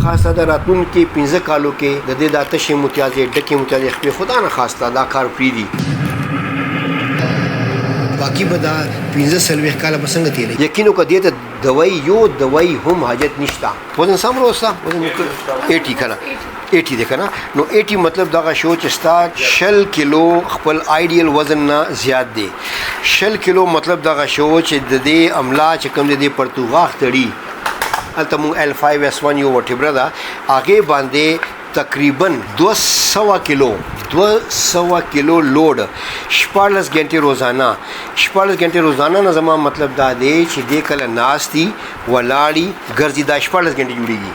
خاصه د راتلونکي 15 کالو کې د دې د آتشي متیازې ډکې متیازې خپې خدا نه خواسته دا کار پرېږدي. باقی به دا 15 کاله به څنګه تېروي. یقین وکړه دې ته دوایي هم حاجت نشته. وزن سم روسته وزن 80 کنه 80 دی کنه. نو 80 مطلب دغه شو چې ستا 60 کیلو خپل آیډیل وزن نه زیات دی. 60 کیلو مطلب دغه شو چې د دې عملا چې کوم د دې پرتوغاښ تړي هلته مونږ L5S1 یو ورټبره ده هغې باندې تقریباً 200 کیلو لوډ 14 غنټې روزانه 14 غنټې روزانه نه زما مطلب دا دی چې دې کله ناستي ولاړي ګرځي دا 14 غنټې جوړېږي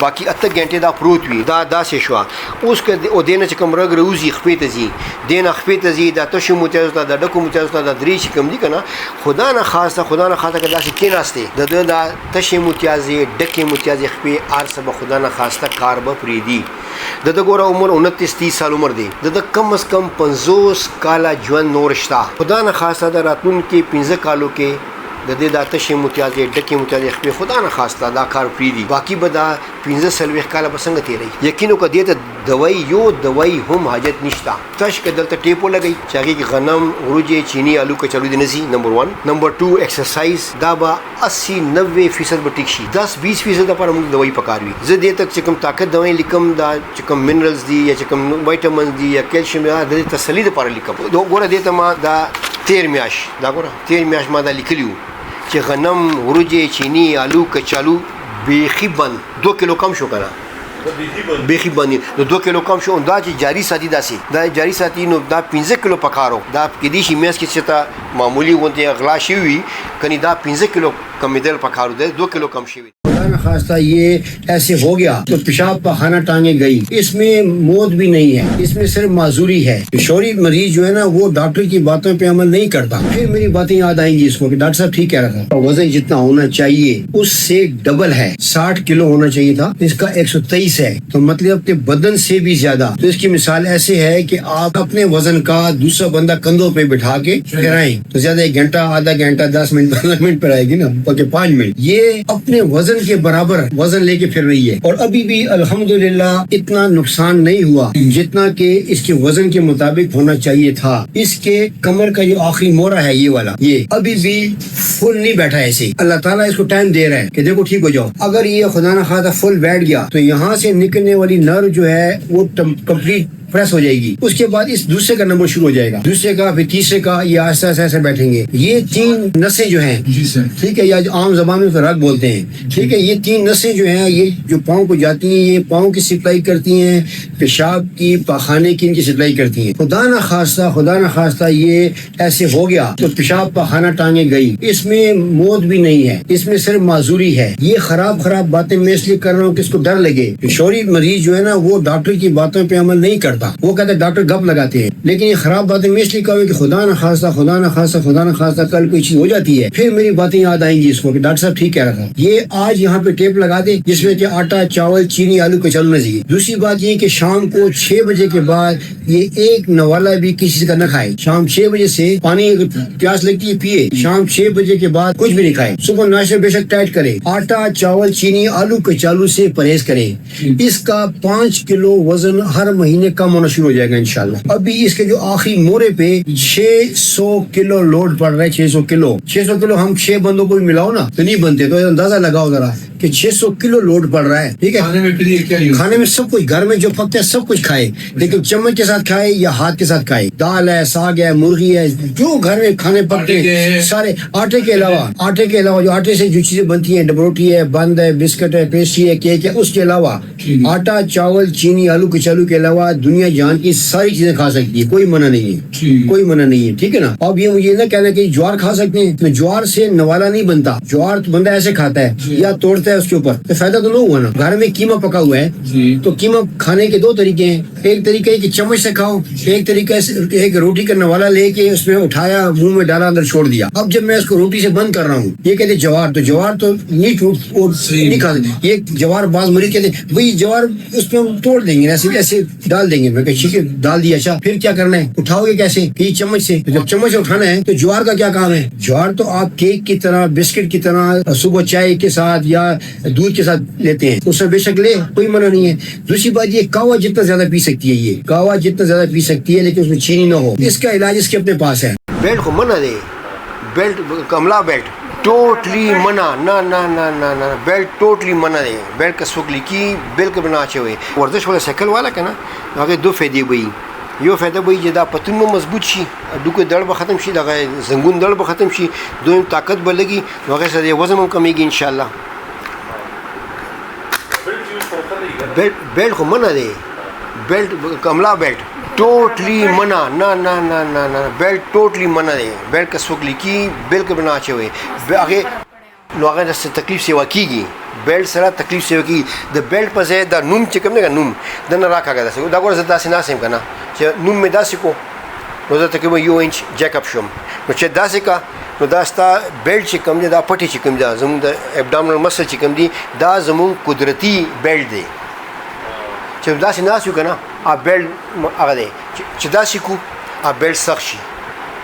باقي 8 غنټې دا پروت وي دا داسې شوه. اوس که او دې نه چې کوم رګ راوځي خپې ته ځي دې نه خپې ته ځي دا تشو متیازو ته دا ډکو متیازو ته دا درې چې کوم دي که نه خدا نه خواسته که داسې کېناستې د ده دا تشې متیازې ډکې متیازې خپې هر څه به خدا نه خواسته کار به پرېږدي. د ده ګوره عمر 29-30 سال عمر دی. د ده کم از کم 50 کاله ژوند نور شته. خدا نه خواسته د راتلونکي 15 کالو کې د دې د آتشي متیازې ډکې متیازې خپې خدا نه خواسته دا کار پرېږدي. باقي به دا 15 کاله به څنګه تېروي. یقین وکړه دې ته دوایي هم حاجت نشته. تش که دلته ټیپ ولګئ چې هغې کې غنم وریجې چینی آلو کچالو دې نه ځي. نمبر 1. نمبر 2 ایکسرسایز دا به 80-90% به ټیک شي. 10-20% لپاره موږ دوایي پکار وي. زه دې ته چې کوم طاقت دوایي لیکم دا چې کوم منرلز دي یا چې کوم وایټامنز دي یا کیلشیم دا د تسلي دپاره لیکم. ګوره دې ته ما دا 13 میاشت ما دا لیکلي وو چې غنم وریجې چینی آلو کچالو بیخي بند 2 کیلو کم شو کنه بیخي بند نو 2 کیلو کم شو دا چې جاری ساتي داسې دا جاری ساتي نو دا 15 کیلو پکارو دا کېدای شي میاشت کې چې تا معمولی غونډې اغلا شوي وي کني دا 15 کیلو کمیدل پکارو دی 2 کیلو کم شوي. خاصہ یہ ایسے ہو گیا تو پیشاب پخانہ ٹانگیں گئی. اس میں موت بھی نہیں ہے اس میں صرف معذوری ہے. شوری مریض جو ہے نا وہ ڈاکٹر کی باتوں پہ عمل نہیں کرتا. پھر میری باتیں یاد آئیں گی اس کو کہ ڈاکٹر صاحب ٹھیک کہہ رہا تھا وزن جتنا ہونا چاہیے اس سے ڈبل ہے. 60 کلو ہونا چاہیے تھا اس کا 123 ہے تو مطلب کہ بدن سے بھی زیادہ. تو اس کی مثال ایسے ہے کہ آپ اپنے وزن کا دوسرا بندہ کندھوں پہ بٹھا کے پھرائیں تو زیادہ 1 گھنٹہ آدھا گھنٹہ 10 منٹ 15 منٹ پر آئے گی نا بلکہ 5 منٹ. یہ اپنے وزن کے برابر وزن لے کے پھر رہی ہے اور ابھی بھی الحمدللہ اتنا نقصان نہیں ہوا جتنا کہ اس کے وزن کے مطابق ہونا چاہیے تھا. اس کے کمر کا جو آخری مورا ہے یہ والا یہ ابھی بھی فل نہیں بیٹھا ایسے. اللہ تعالیٰ اس کو ٹائم دے رہا ہے کہ دیکھو ٹھیک ہو جاؤ. اگر یہ خدا نہ خواستہ فل بیٹھ گیا تو یہاں سے نکلنے والی نرو جو ہے وہ کمپلیٹ پریس ہو جائے گی. اس کے بعد اس دوسرے کا نمبر شروع ہو جائے گا دوسرے کا پھر تیسرے کا یہ آہستہ آہستہ بیٹھیں گے. یہ 3 نسیں جو ہیں ٹھیک ہے یا عام زبان میں رگ بولتے ہیں ٹھیک ہے. یہ 3 نسیں جو ہیں یہ جو پاؤں کو جاتی ہیں یہ پاؤں کی سپلائی کرتی ہیں پیشاب کی پاخانے کی ان کی سپلائی کرتی ہیں. خدا نہ خواستہ یہ ایسے ہو گیا تو پیشاب پاخانہ ٹانگیں گئی. اس میں موت بھی نہیں ہے اس میں صرف معذوری ہے. یہ خراب باتیں میں اس لیے کر رہا ہوں کہ اس کو ڈر لگے. شوری مریض جو ہے نا وہ ڈاکٹر کی باتوں پہ عمل نہیں کرتا. وہ کہتے ہیں ڈاکٹر گپ لگاتے ہیں لیکن یہ خراب باتیں میں اس لیے کہوں کہ خدا نہ خواستہ کل کوئی چیز ہو جاتی ہے پھر میری باتیں یاد آئیں گی اس کو کہ ڈاکٹر صاحب ٹھیک کہہ رہا تھا. یہ آج یہاں پہ ٹیپ لگا دے جس میں کہ آٹا چاول چینی آلو کچالو نہ چاہیے. دوسری بات یہ کہ شام کو 6 بجے کے بعد یہ ایک نوالا بھی کسی کا نہ کھائے. شام 6 بجے سے پانی پیاس لگتی ہے پیے. شام 6 بجے کے بعد کچھ بھی نہیں کھائے. صبح ناشتہ بے شک ٹائٹ کرے. آٹا چاول چینی آلو کچالو سے پرہیز کرے. اس کا 5 کلو وزن ہر مہینے کم ہونا شروع ہو جائے گا انشاءاللہ. ابھی اس کے جو آخری مورے پہ 600 کلو لوڈ پڑ رہا ہے. 600 کلو ہم 6 بندوں کو بھی ملاؤ نا تو نہیں بنتے. تو اندازہ لگاؤ ذرا کہ 600 کلو لوڈ پڑ رہا ہے ٹھیک ہے. کھانے میں سب کچھ گھر میں جو پکتا ہے سب کچھ کھائے لیکن چمچ کے ساتھ کھائے یا ہاتھ کے ساتھ کھائے. دال ہے ساگ ہے مرغی ہے جو گھر میں کھانے پکتے ہیں سارے آٹے کے علاوہ جو آٹے سے جو چیزیں بنتی ہیں ڈبروٹی ہے بند ہے بسکٹ ہے پیسٹری ہے کیک ہے اس کے علاوہ آٹا چاول چینی آلو کچالو کے علاوہ دنیا جہان کی ساری چیزیں کھا سکتی ہے. کوئی منع نہیں ہے ٹھیک ہے نا. اب یہ مجھے نہ کہنا کہ جوار کھا سکتے ہیں تو جوار سے نوالا نہیں بنتا. جوار تو بندہ ایسے کھاتا ہے یا توڑتا ہے اس کے اوپر تو فائدہ تو نہ ہوا نا. گھر میں قیمہ پکا ہوا ہے تو قیمہ کھانے کے 2 طریقے ہیں. ایک طریقہ ہے کہ چمچ سے کھاؤ. ایک طریقہ ایک روٹی کا نوالا لے کے اس میں اٹھایا منہ میں ڈالا اندر چھوڑ دیا. اب جب میں اس کو روٹی سے بند کر رہا ہوں یہ کہتے جوار تو نہیں کھا سکتے. یہ جوار بعض مریض کہتے ہیں بھائی جوار اس پہ ہم توڑ دیں گے ایسے ڈال دیں گے. میں کہ ٹھیک ہے ڈال دیا. اچھا پھر کیا کرنا ہے اٹھاؤ گے کیسے کہ چمچ سے. جب چمچ سے اٹھانا ہے تو جوار کا کیا کام ہے. جوار تو آپ کیک کی طرح بسکٹ کی طرح صبح چائے کے ساتھ یا دودھ کے ساتھ لیتے ہیں اس میں بے شک لے، کوئی منع نہیں ہے. دوسری بات یہ قہوہ جتنا زیادہ پی سکتی ہے، یہ قہوہ جتنا زیادہ پی سکتی ہے لیکن اس میں چینی نہ ہو. اس کا علاج اس کے اپنے پاس ہے. بیلٹ کو منع دے، بیلٹ کملا بیلٹ ٹوٹلی منع، نہ نہ نہ نہ نہ بیلٹ ٹوٹلی منع ہے. بیلٹ کا سوکلی کی بالکل بنا اچھے ہوئے. ورزش والا سائیکل والا کنا هغه دو فائدې وي. یو فائدہ وي چې دا پتون مو مضبوط شي، ډوکو دړ به ختم شي، دغه زنګون دړ به ختم شي، دویم طاقت به لګي، هغه سره وزن هم کمیږي ان شاء الله. بیلٹ کو منع دی، بیلٹ کملا بیلٹ ٹوٹلی منع، نہ نہ نہ نہ نہ بیلٹ ټوټلی منع دی. بیلٹ کا سوکلی کی بالکل بنا اچھے ہوئے. هغه نو هغه د تکلیف سیوا کیږي، بیلٹ سره تکلیف سیوا کیږي. د بیلٹ په ځای دا نوم چې کوم نه نوم د نه راکاږه داسې دا ګوره زه داسې ناسم کنه چې نوم مې داسې کو نو زه تقریبا 1 انچ جیک اپ شوم. نو چې داسې کا نو دا ستا بیلٹ چې کوم دی دا پټي چې کوم دی زموږ د ابډامنل مسل چې کوم دی دا زموږ قدرتی بیلٹ دی. چې داسې ناسو کنه ا بیلٹ هغه دی چې داسې کو ا بیلٹ سخت شي.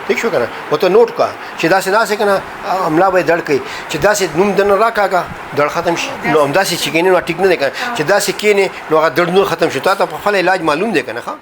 ٹھیک شو کنه وته نوٹ کا چې داسې ناسې کنه عمله به دړ کوي چې داسې نوم دنه راکاږه دړ ختم شي. نو همداسې چې کینې نو ټیک نه دی کنه چې داسې کینې نو هغه دړ نور ختم شي. تا ته په خپل علاج معلوم دی کنه ښه